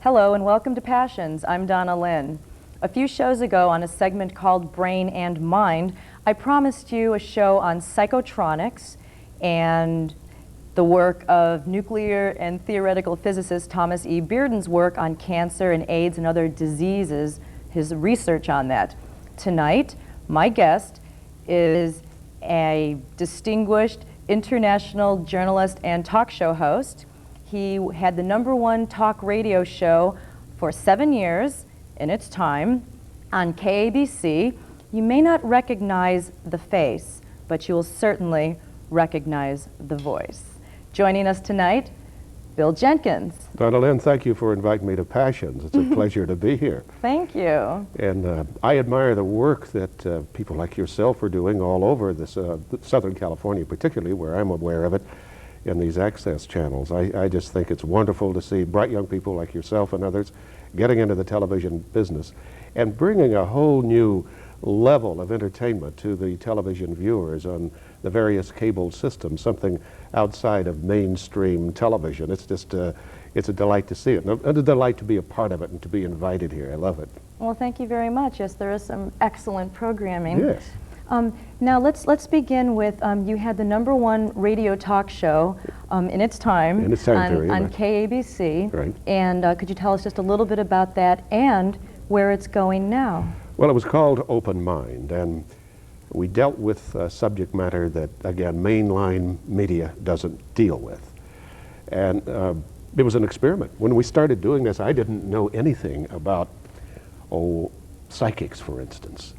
Hello and welcome to Passions. I'm Donna Lynn. A few shows ago on a segment called Brain and Mind, I promised you a show on psychotronics and the work of nuclear and theoretical physicist Thomas E. Bearden's work on cancer and AIDS and other diseases, his research on that. Tonight, my guest is a distinguished international journalist and talk show host. He had the #1 talk radio show for 7 years in its time on KABC. You may not recognize the face, but you will certainly recognize the voice. Joining us tonight, Bill Jenkins. Donna Lynn, thank you for inviting me to Passions. It's a pleasure to be here. Thank you. And I admire the work that people like yourself are doing all over this Southern California, particularly where I'm aware of it, in these access channels. I just think it's wonderful to see bright young people like yourself and others getting into the television business and bringing a whole new level of entertainment to the television viewers on the various cable systems, something outside of mainstream television. It's just it's a delight to see it, and a delight to be a part of it and to be invited here. I love it. Well, thank you very much. Yes, there is some excellent programming. Yes. Now let's begin with you had the #1 radio talk show in its time, on KABC. Right. And could you tell us just a little bit about that and where it's going now? Well, it was called Open Mind, and we dealt with subject matter that, again, mainline media doesn't deal with. And it was an experiment. When we started doing this, I didn't know anything about, psychics, for instance.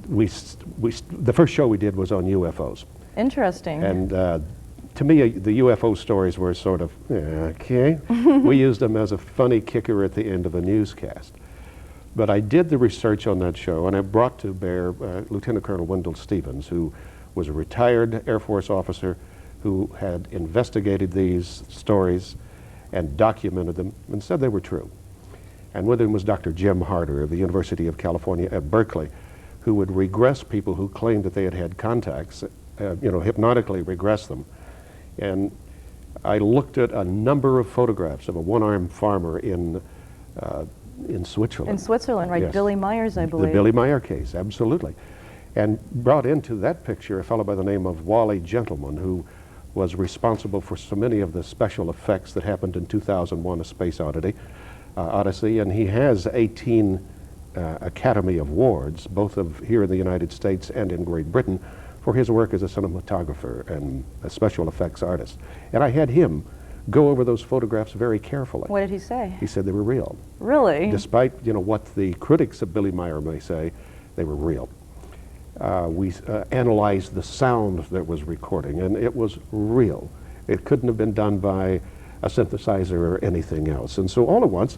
The first show we did was on UFOs. Interesting. And to me, the UFO stories were sort of, okay. We used them as a funny kicker at the end of a newscast. But I did the research on that show, and I brought to bear Lieutenant Colonel Wendell Stevens, who was a retired Air Force officer who had investigated these stories and documented them and said they were true. And with him was Dr. Jim Harder of the University of California at Berkeley, who would regress people who claimed that they had had contacts, hypnotically regress them. And I looked at a number of photographs of a one-armed farmer in Switzerland. In Switzerland, right? Yes. Billy Myers, I believe. The Billy Meyer case, absolutely. And brought into that picture a fellow by the name of Wally Gentleman, who was responsible for so many of the special effects that happened in 2001: A Space Odyssey, and he has 18 Academy Awards, both here in the United States and in Great Britain, for his work as a cinematographer and a special effects artist. And I had him go over those photographs very carefully. What did he say? He said they were real. Really? Despite what the critics of Billy Meyer may say, they were real. We analyzed the sound that was recording, and it was real. It couldn't have been done by a synthesizer or anything else. And so all at once,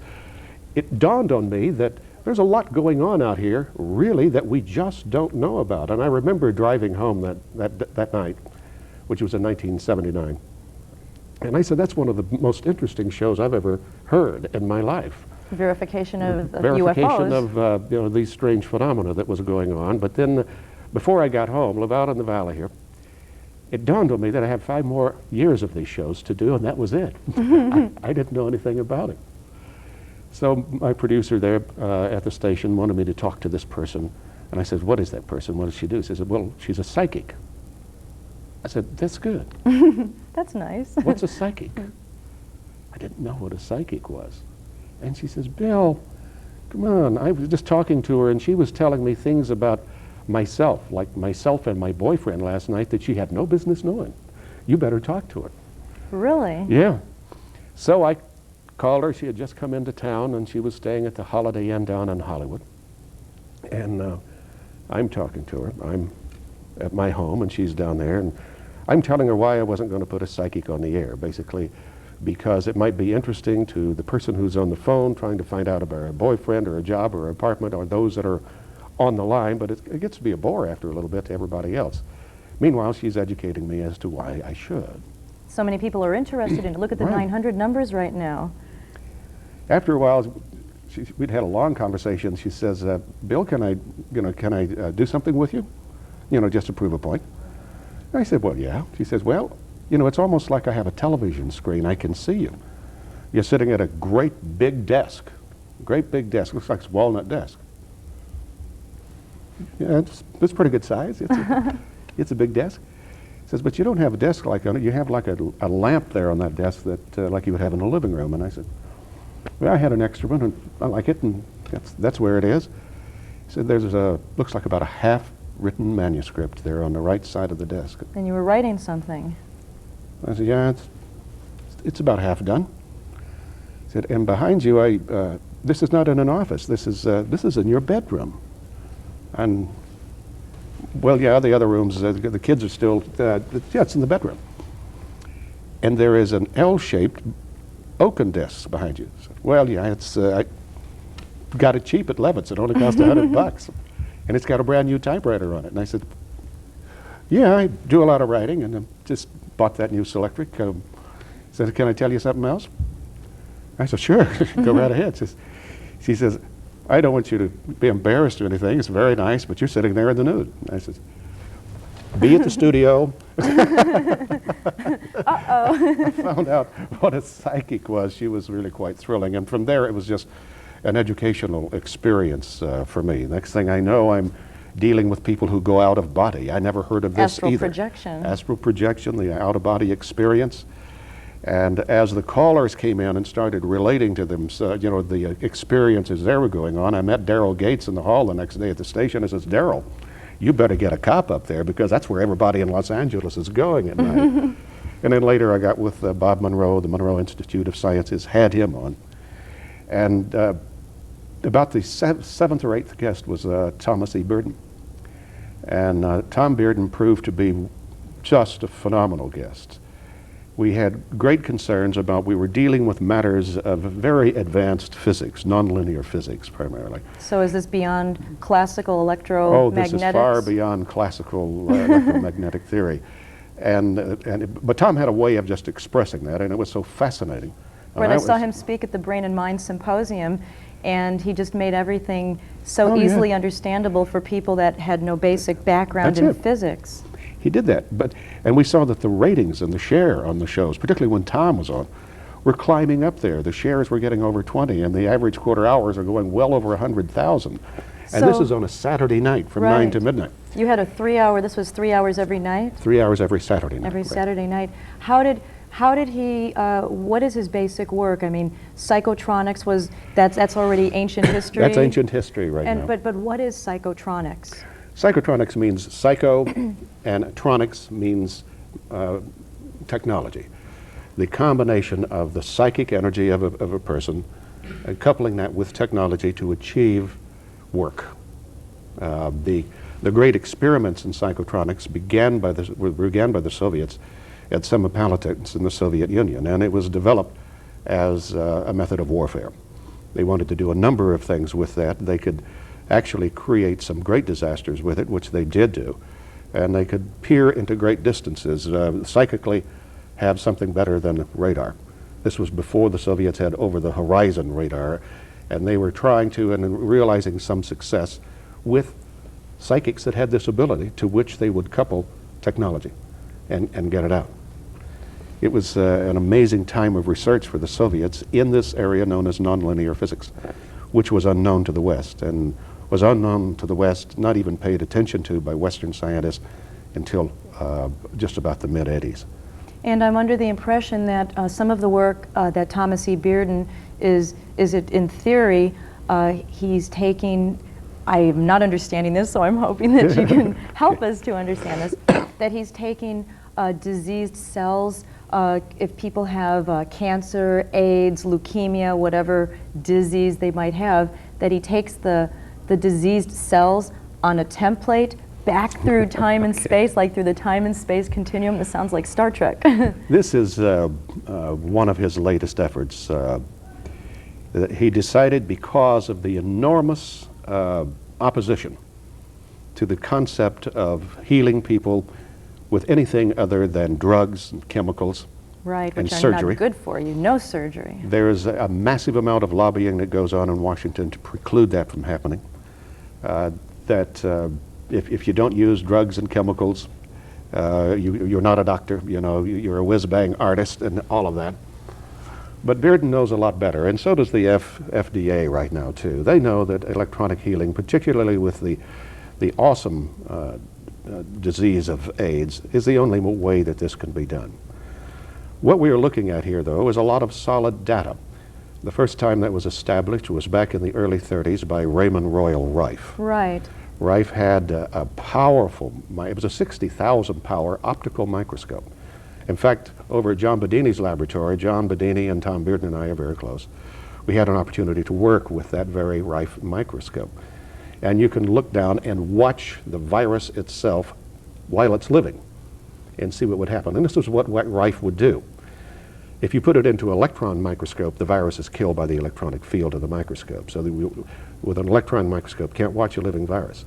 it dawned on me that there's a lot going on out here, really, that we just don't know about. And I remember driving home that night, which was in 1979. And I said, that's one of the most interesting shows I've ever heard in my life. Verification of Verification UFOs. of these strange phenomena that was going on. But then, before I got home, live out in the valley here, it dawned on me that I had 5 more years of these shows to do, and that was it. I didn't know anything about it. So my producer there at the station wanted me to talk to this person. And I said, what is that person? What does she do? She said, well, she's a psychic. I said, that's good. That's nice. What's a psychic? I didn't know what a psychic was. And she says, Bill, come on. I was just talking to her, and she was telling me things about myself, like myself and my boyfriend last night, that she had no business knowing. You better talk to her. Really? Yeah. So I called her. She had just come into town, and she was staying at the Holiday Inn down in Hollywood. And I'm talking to her. I'm at my home, and she's down there, and I'm telling her why I wasn't going to put a psychic on the air, basically because it might be interesting to the person who's on the phone trying to find out about a boyfriend or a job or an apartment, or those that are on the line, but it gets to be a bore after a little bit to everybody else. Meanwhile, she's educating me as to why I should. So many people are interested in it. Look at the Right. 900 numbers right now. After a while, we'd had a long conversation. She says, Bill, can I do something with you? Just to prove a point. And I said, well, yeah. She says, well, it's almost like I have a television screen. I can see you. You're sitting at a great big desk. Great big desk. Looks like a walnut desk. Yeah, it's pretty good size. It's a big desk. He says, but you don't have a desk like on it. You have like a lamp there on that desk that like you would have in a living room. And I said, well, I had an extra one, and I like it, and that's where it is. He said, there's looks like about a half-written manuscript there on the right side of the desk. And you were writing something. I said, yeah, it's about half done. He said, and behind you, this is not in an office. This is in your bedroom. And well, yeah, the other rooms, the kids are still, yeah, it's in the bedroom. And there is an L-shaped oaken desk behind you. So, well, yeah, I got it cheap at Levitt's. It only cost $100. And it's got a brand new typewriter on it. And I said, yeah, I do a lot of writing, and I just bought that new Selectric. He said, can I tell you something else? I said, sure, go right ahead. She says, I don't want you to be embarrassed or anything. It's very nice, but you're sitting there in the nude. I said, be at the studio. Uh-oh. I found out what a psychic was. She was really quite thrilling. And from there, it was just an educational experience for me. Next thing I know, I'm dealing with people who go out of body. I never heard of this Astral either. projection. Astral projection, the out-of-body experience. And as the callers came in and started relating to them, you know, the experiences they were going on, I met Daryl Gates in the hall the next day at the station. I says, Daryl, you better get a cop up there, because that's where everybody in Los Angeles is going at night. And then later I got with Bob Monroe, the Monroe Institute of Sciences, had him on. And about the seventh or eighth guest was Thomas E. Bearden. And Tom Bearden proved to be just a phenomenal guest. We had great concerns about, we were dealing with matters of very advanced physics, nonlinear physics primarily. So is this beyond classical electromagnetics? Oh, this is far beyond classical electromagnetic theory. But Tom had a way of just expressing that, and it was so fascinating. Right, I saw him speak at the Brain and Mind Symposium, and he just made everything so easily understandable for people that had no basic background in physics. He did that, and we saw that the ratings and the share on the shows, particularly when Tom was on, were climbing up there. The shares were getting over 20, and the average quarter hours are going well over 100,000. And this is on a Saturday night from 9 to midnight. You had a 3-hour, this was 3 hours every night? 3 hours every Saturday night. Every Saturday night. How did he, what is his basic work? I mean, psychotronics that's already ancient history? That's ancient history right now. But what is psychotronics? Psychotronics means psycho, and tronics means technology. The combination of the psychic energy of a person, and coupling that with technology to achieve work. The great experiments in psychotronics began by the Soviets at Semipalatinsk in the Soviet Union, and it was developed as a method of warfare. They wanted to do a number of things with that. They could actually create some great disasters with it, which they did do, and they could peer into great distances, psychically have something better than radar. This was before the Soviets had over-the-horizon radar, and they were trying to, and realizing some success with psychics that had this ability, to which they would couple technology and get it out. It was an amazing time of research for the Soviets in this area known as nonlinear physics, which was unknown to the West, and was unknown to the West, not even paid attention to by Western scientists until just about the mid-'80s. And I'm under the impression that some of the work that Thomas E. Bearden is it in theory, he's taking, I'm not understanding this, so I'm hoping that you can help us to understand this, that he's taking diseased cells, if people have cancer, AIDS, leukemia, whatever disease they might have, that he takes the diseased cells on a template back through time and space, like through the time and space continuum. This sounds like Star Trek. This is one of his latest efforts. He decided, because of the enormous opposition to the concept of healing people with anything other than drugs and chemicals, right, and which are surgery. Not good for you. No surgery. There's a massive amount of lobbying that goes on in Washington to preclude that from happening. If you don't use drugs and chemicals, you're not a doctor. You know, you're a whiz-bang artist and all of that. But Bearden knows a lot better, and so does the FDA right now, too. They know that electronic healing, particularly with the awesome disease of AIDS, is the only way that this can be done. What we are looking at here, though, is a lot of solid data. The first time that was established was back in the early 30s by Raymond Royal Rife. Right. Rife had a powerful, it was a 60,000 power optical microscope. In fact, over at John Bedini's laboratory, John Bedini and Tom Bearden and I are very close, we had an opportunity to work with that very Rife microscope. And you can look down and watch the virus itself while it's living and see what would happen. And this is what Rife would do. If you put it into an electron microscope, the virus is killed by the electronic field of the microscope. So with an electron microscope, can't watch a living virus.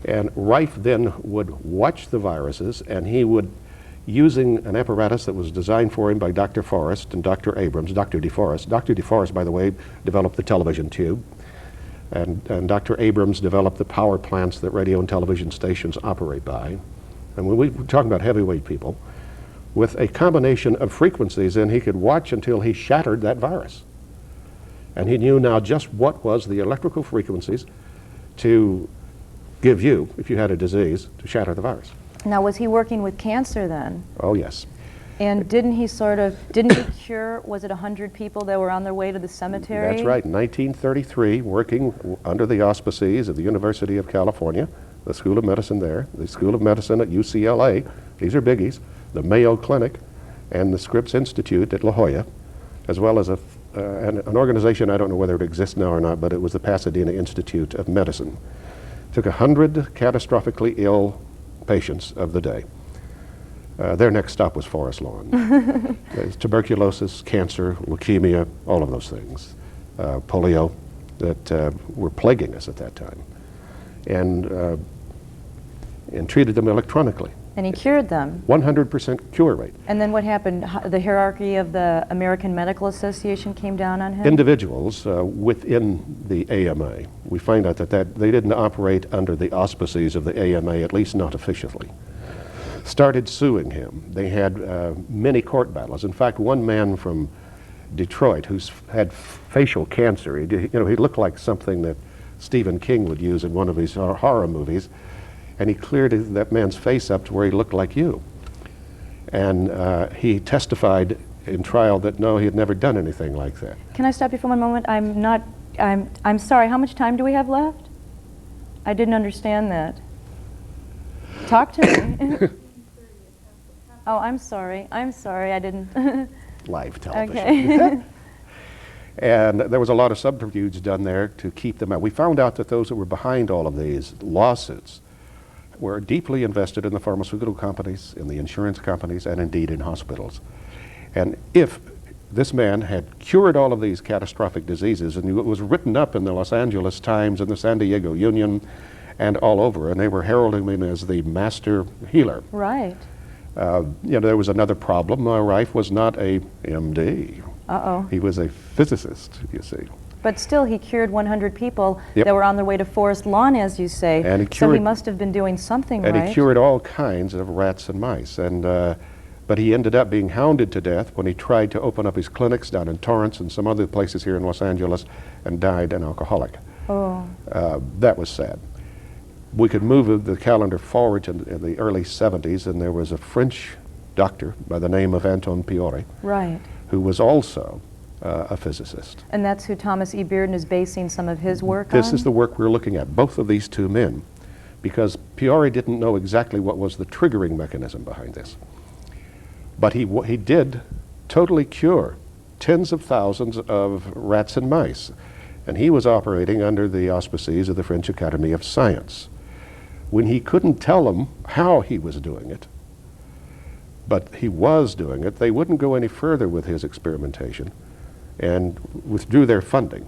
And Rife then would watch the viruses, and he would, using an apparatus that was designed for him by Dr. Forrest and Dr. Abrams, Dr. DeForest. Dr. DeForest, by the way, developed the television tube. And Dr. Abrams developed the power plants that radio and television stations operate by. And when we're talking about heavyweight people, with a combination of frequencies, and he could watch until he shattered that virus. And he knew now just what was the electrical frequencies to give you, if you had a disease, to shatter the virus. Now, was he working with cancer then? Oh, yes. And didn't he cure, was it 100 people that were on their way to the cemetery? That's right. In 1933, working under the auspices of the University of California, the School of Medicine there, the School of Medicine at UCLA, these are biggies, the Mayo Clinic, and the Scripps Institute at La Jolla, as well as an organization, I don't know whether it exists now or not, but it was the Pasadena Institute of Medicine. Took 100 catastrophically ill patients of the day. Their next stop was Forest Lawn. Tuberculosis, cancer, leukemia, all of those things. Polio that were plaguing us at that time. And treated them electronically. And he cured them. 100% cure rate. And then what happened? The hierarchy of the American Medical Association came down on him? Individuals within the AMA. We find out that they didn't operate under the auspices of the AMA, at least not officially. Started suing him. They had many court battles. In fact, one man from Detroit who's had facial cancer, he looked like something that Stephen King would use in one of his horror movies. And he cleared that man's face up to where he looked like you. And he testified in trial that no, he had never done anything like that. Can I stop you for one moment? I'm sorry, how much time do we have left? I didn't understand that. Talk to me. Oh, I'm sorry, I didn't. Live television. Okay. And there was a lot of subterfuge done there to keep them out. We found out that those that were behind all of these lawsuits were deeply invested in the pharmaceutical companies, in the insurance companies, and indeed in hospitals. And if this man had cured all of these catastrophic diseases, and it was written up in the Los Angeles Times and the San Diego Union and all over, and they were heralding him as the master healer. Right. There was another problem. Rife was not a MD. Uh-oh. He was a physicist, you see. But still, he cured 100 people Yep. that were on their way to Forest Lawn, as you say. And he so he cured- must have been doing something And right. he cured all kinds of rats and mice. But he ended up being hounded to death when he tried to open up his clinics down in Torrance and some other places here in Los Angeles, and died an alcoholic. Oh. That was sad. We could move the calendar forward in the early 70s, and there was a French doctor by the name of Anton Piore, Right. who was also a physicist. And that's who Thomas E. Bearden is basing some of his work on? This is the work we're looking at, both of these two men, because Piore didn't know exactly what was the triggering mechanism behind this. But he did totally cure tens of thousands of rats and mice. And he was operating under the auspices of the French Academy of Science. When he couldn't tell them how he was doing it, but he was doing it, they wouldn't go any further with his experimentation and withdrew their funding.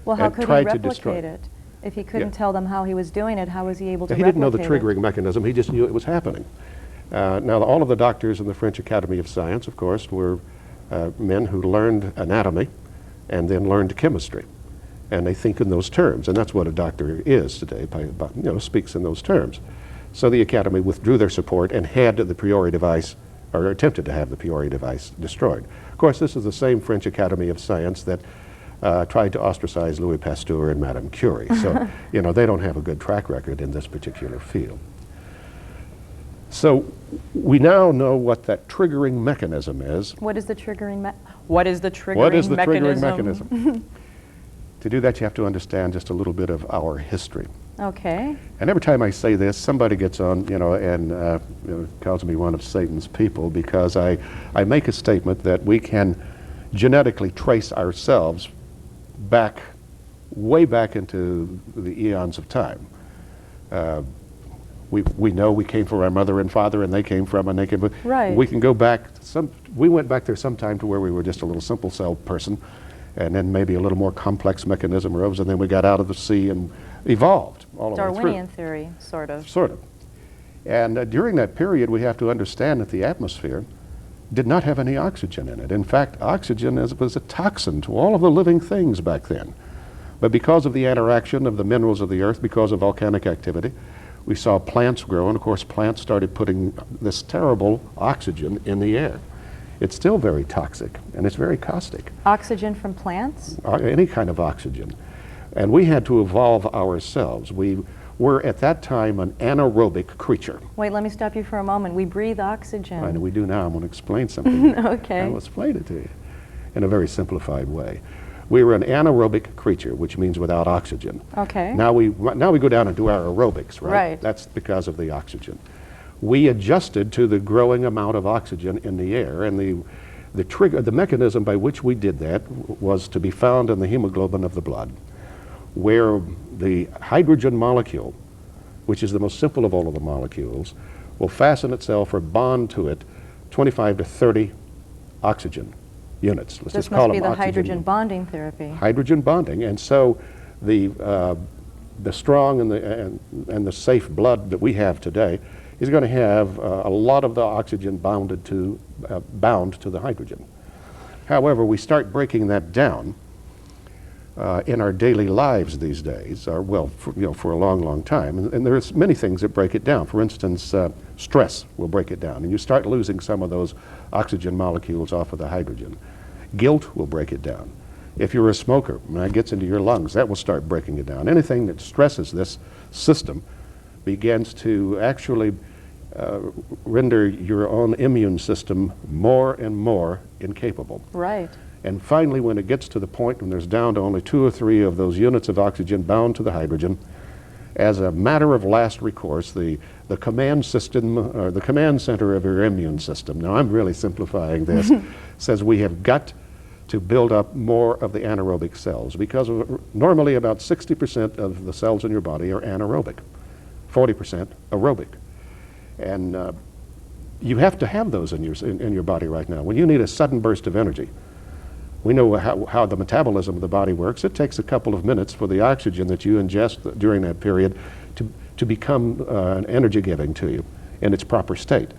Well, how and could he tried to destroy replicate it? If he couldn't tell them how he was doing it, how was he able to He replicate didn't know the it? triggering mechanism, he just knew it was happening. Now, all of the doctors in the French Academy of Science, of course, were men who learned anatomy and then learned chemistry. And they think in those terms, and that's what a doctor is today, speaks in those terms. So the Academy withdrew their support and had the Piore device or attempted to have the Peoria device destroyed. Of course, this is the same French Academy of Science that tried to ostracize Louis Pasteur and Madame Curie. So, you know, they don't have a good track record in this particular field. So we now know what that triggering mechanism is. What is the triggering mechanism? To do that, you have to understand just a little bit of our history. Okay. And every time I say this, somebody gets on, you know, and you know, calls me one of Satan's people, because I make a statement that we can genetically trace ourselves back, way back into the eons of time. We know we came from our mother and father, and they came from, and they came from. Right. We can go back, we went back there sometime to where we were just a little simple cell person, and then maybe a little more complex mechanism arose, and then we got out of the sea and evolved all the way through. Darwinian theory, sort of. Sort of. And during that period, we have to understand that the atmosphere did not have any oxygen in it. In fact, oxygen was a toxin to all of the living things back then. But because of the interaction of the minerals of the earth, because of volcanic activity, we saw plants grow, and of course plants started putting this terrible oxygen in the air. It's still very toxic, and it's very caustic. Oxygen from plants? Any kind of oxygen. And we had to evolve ourselves. We were at that time an anaerobic creature. Wait, let me stop you for a moment. We breathe oxygen. And we do now. I'm going to explain something. Okay. I'll explain it to you in a very simplified way. We were an anaerobic creature, which means without oxygen. Okay. Now we go down and do our aerobics, right? Right. That's because of the oxygen. We adjusted to the growing amount of oxygen in the air, and the mechanism by which we did that was to be found in the hemoglobin of the blood, where the hydrogen molecule, which is the most simple of all of the molecules, will fasten itself or bond to it 25 to 30 oxygen units. Let's just call them oxygen. This must be the hydrogen bonding therapy. Hydrogen bonding, and so the strong and the safe blood that we have today is going to have a lot of the oxygen bound to the hydrogen. However, we start breaking that down in our daily lives these days, or well, for a long, long time, and there's many things that break it down. For instance, stress will break it down, and you start losing some of those oxygen molecules off of the hydrogen. Guilt will break it down. If you're a smoker, when that gets into your lungs, that will start breaking it down. Anything that stresses this system begins to actually render your own immune system more and more incapable. Right. And finally, when it gets to the point when there's down to only 2 or 3 of those units of oxygen bound to the hydrogen, as a matter of last recourse, the command system, or the command center of your immune system, now I'm really simplifying this, says we have got to build up more of the anaerobic cells, because normally about 60% of the cells in your body are anaerobic, 40% aerobic. And you have to have those in your body right now. When you need a sudden burst of energy, we know how the metabolism of the body works. It takes a couple of minutes for the oxygen that you ingest during that period to become energy giving to you in its proper state.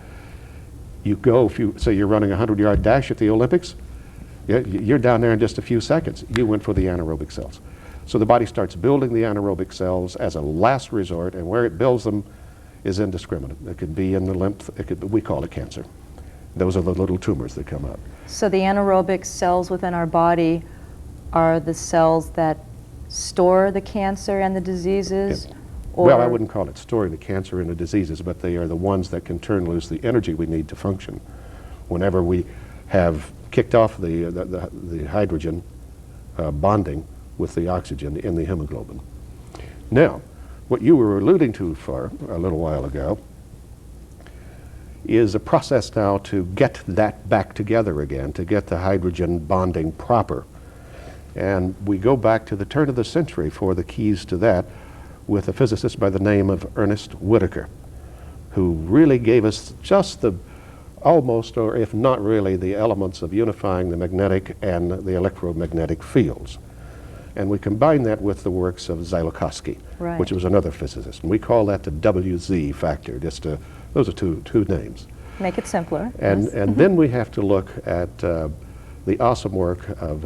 You go, if you say you're running a 100-yard dash at the Olympics, you're down there in just a few seconds. You went for the anaerobic cells. So the body starts building the anaerobic cells as a last resort, and where it builds them is indiscriminate. It could be in the lymph, we call it cancer. Those are the little tumors that come up. So the anaerobic cells within our body are the cells that store the cancer and the diseases? Yeah. Or well, I wouldn't call it storing the cancer and the diseases, but they are the ones that can turn loose the energy we need to function. Whenever we have kicked off the hydrogen bonding with the oxygen in the hemoglobin. Now, what you were alluding to for a little while ago is a process now to get that back together again, to get the hydrogen bonding proper. And we go back to the turn of the century for the keys to that with a physicist by the name of Ernest Whittaker, who really gave us just the almost, or if not really, the elements of unifying the magnetic and the electromagnetic fields. And we combine that with the works of Zyolkowski, right, which was another physicist. And we call that the WZ factor, those are two names. Make it simpler. And, yes. and then we have to look at the awesome work of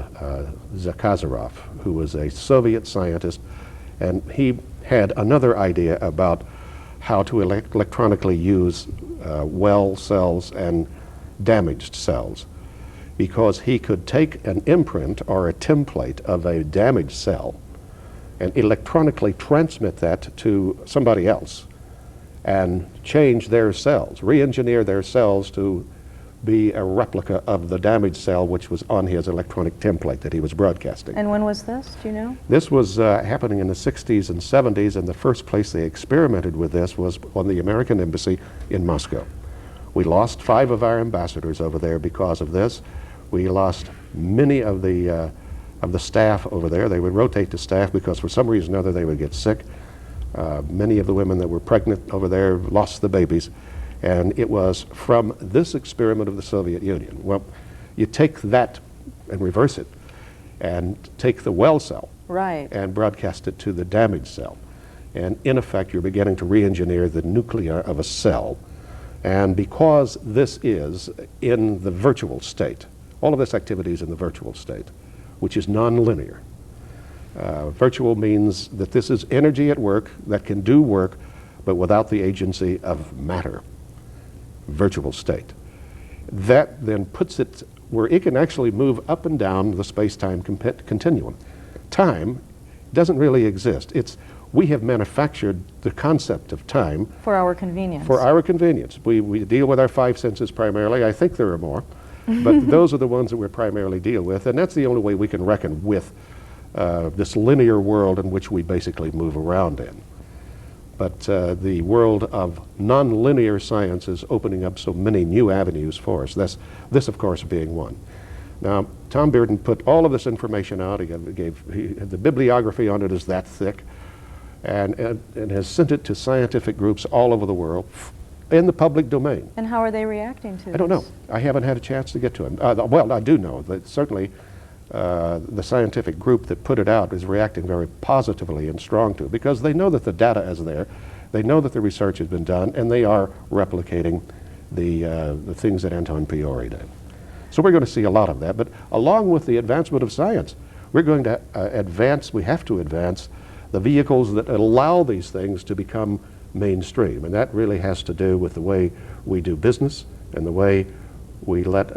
Zakharov, who was a Soviet scientist, and he had another idea about how to electronically use well cells and damaged cells, because he could take an imprint or a template of a damaged cell and electronically transmit that to somebody else and change their cells, re-engineer their cells to be a replica of the damaged cell which was on his electronic template that he was broadcasting. And when was this? Do you know? This was happening in the 60s and 70s, and the first place they experimented with this was on the American Embassy in Moscow. We lost 5 of our ambassadors over there because of this. We lost many of the staff over there. They would rotate the staff because for some reason or other they would get sick. Many of the women that were pregnant over there lost the babies. And it was from this experiment of the Soviet Union. Well, you take that and reverse it and take the well cell and broadcast it to the damaged cell. And in effect, you're beginning to re-engineer the nuclei of a cell. And because this is in the virtual state, all of this activity is in the virtual state, which is nonlinear. Virtual means that this is energy at work that can do work, but without the agency of matter. Virtual state. That then puts it where it can actually move up and down the space-time continuum. Time doesn't really exist. We have manufactured the concept of time for our convenience. For our convenience. We deal with our 5 senses primarily. I think there are more, but those are the ones that we primarily deal with, and that's the only way we can reckon with this linear world in which we basically move around in. But the world of nonlinear science is opening up so many new avenues for us. This, of course, being one. Now, Tom Bearden put all of this information out. The bibliography on it is that thick, and has sent it to scientific groups all over the world in the public domain. And how are they reacting to it? I don't know. I haven't had a chance to get to them. Well, I do know that certainly the scientific group that put it out is reacting very positively and strong to it, because they know that the data is there, they know that the research has been done, and they are replicating the things that Anton Piori did. So we're going to see a lot of that, but along with the advancement of science, we're going to we have to advance the vehicles that allow these things to become mainstream, and that really has to do with the way we do business and the way we let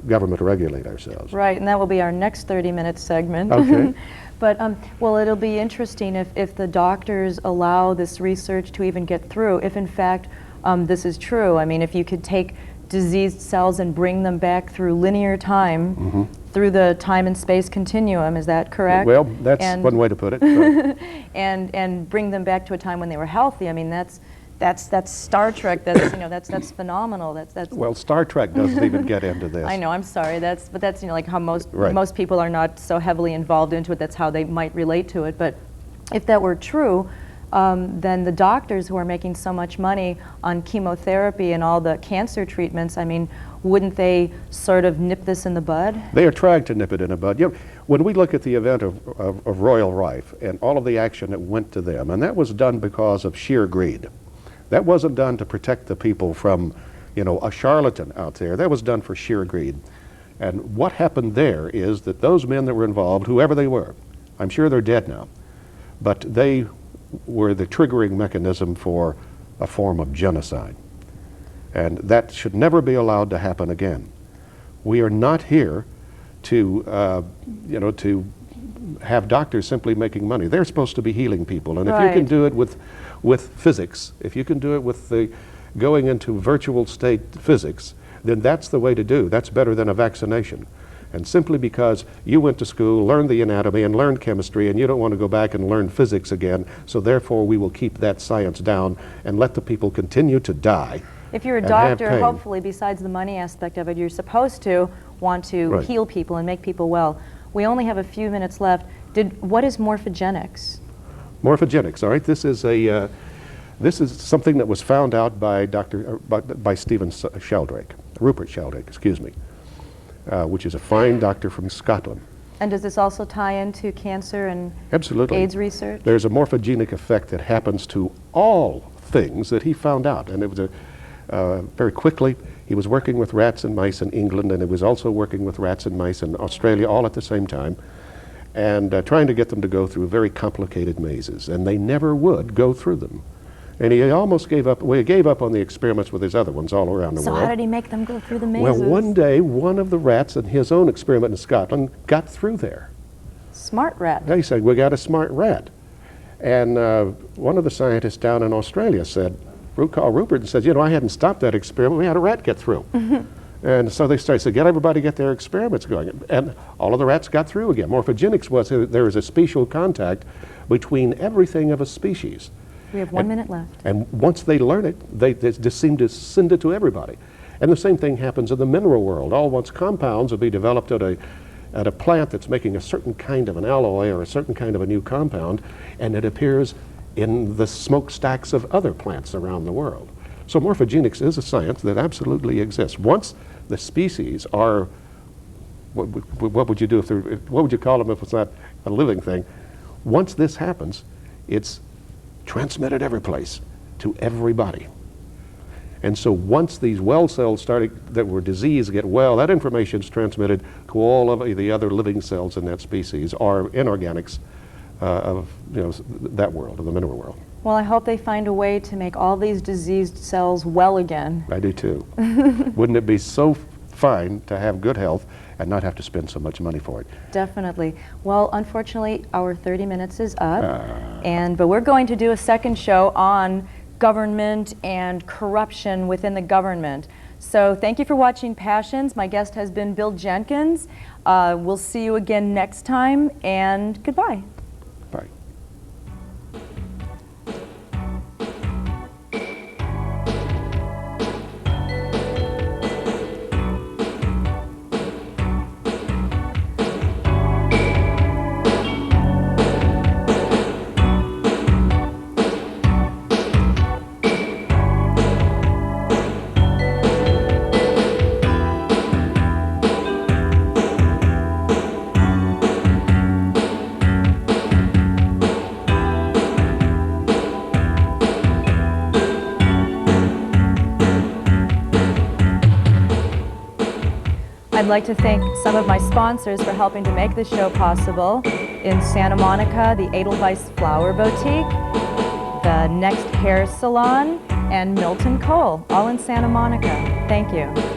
government regulate ourselves. Right, and that will be our next 30-minute segment. Okay. But, well, it'll be interesting if the doctors allow this research to even get through, if in fact this is true. I mean, if you could take diseased cells and bring them back through linear time, through the time and space continuum, is that correct? Well, that's one way to put it. So. and bring them back to a time when they were healthy. I mean, that's Star Trek. That's phenomenal. That's well, Star Trek doesn't even get into this. I know. I'm sorry. But that's like how most Right. people are not so heavily involved into it. That's how they might relate to it. But if that were true, then the doctors who are making so much money on chemotherapy and all the cancer treatments, I mean, wouldn't they sort of nip this in the bud? They are trying to nip it in the bud. You know, when we look at the event of Royal Rife and all of the action that went to them, and that was done because of sheer greed. That wasn't done to protect the people from, a charlatan out there. That was done for sheer greed. And what happened there is that those men that were involved, whoever they were, I'm sure they're dead now, but they were the triggering mechanism for a form of genocide. And that should never be allowed to happen again. We are not here to, to have doctors simply making money. They're supposed to be healing people. And if you can do it with physics, if you can do it with the going into virtual state physics, then that's the way to do. That's better than a vaccination. And simply because you went to school, learned the anatomy, and learned chemistry, and you don't want to go back and learn physics again, so therefore we will keep that science down and let the people continue to die. If you're a doctor, hopefully, besides the money aspect of it, you're supposed to want to heal people and make people well. We only have a few minutes left. What is morphogenics? Morphogenics, all right. This is something that was found out by Stephen Sheldrake, Rupert Sheldrake, excuse me, which is a fine doctor from Scotland. And does this also tie into cancer and Absolutely. AIDS research? There's a morphogenic effect that happens to all things that he found out, and it was very quickly. He was working with rats and mice in England, and he was also working with rats and mice in Australia all at the same time, and trying to get them to go through very complicated mazes, and they never would go through them. And he almost gave up, well, he gave up on the experiments with his other ones all around the So world. how did he make them go through the mazes? Well, one day, one of the rats in his own experiment in Scotland got through there. Smart rat. He said, we got a smart rat. And one of the scientists down in Australia said, called Rupert and said, you know, I hadn't stopped that experiment, we had a rat get through. And so they started, said, everybody get their experiments going. And all of the rats got through again. Morphogenics was there is a special contact between everything of a species. We have 1 minute left. And once they learn it, they just seem to send it to everybody. And the same thing happens in the mineral world. All once compounds will be developed at a plant that's making a certain kind of an alloy or a certain kind of a new compound, and it appears in the smokestacks of other plants around the world. So morphogenics is a science that absolutely exists. Once the species are, what would you do if they're, what would you call them if it's not a living thing? Once this happens, it's transmitted every place to everybody. And so once these well cells that were diseased get well, that information is transmitted to all of the other living cells in that species or inorganics of that world, of the mineral world. Well, I hope they find a way to make all these diseased cells well again. I do too. Wouldn't it be so fine to have good health and not have to spend so much money for it? Definitely. Well, unfortunately, our 30 minutes is up, but we're going to do a second show on government and corruption within the government. So thank you for watching Passions. My guest has been Bill Jenkins. We'll see you again next time, and goodbye. Bye. I'd like to thank some of my sponsors for helping to make this show possible. In Santa Monica, the Edelweiss Flower Boutique, the Next Hair Salon, and Milton Cole, all in Santa Monica. Thank you.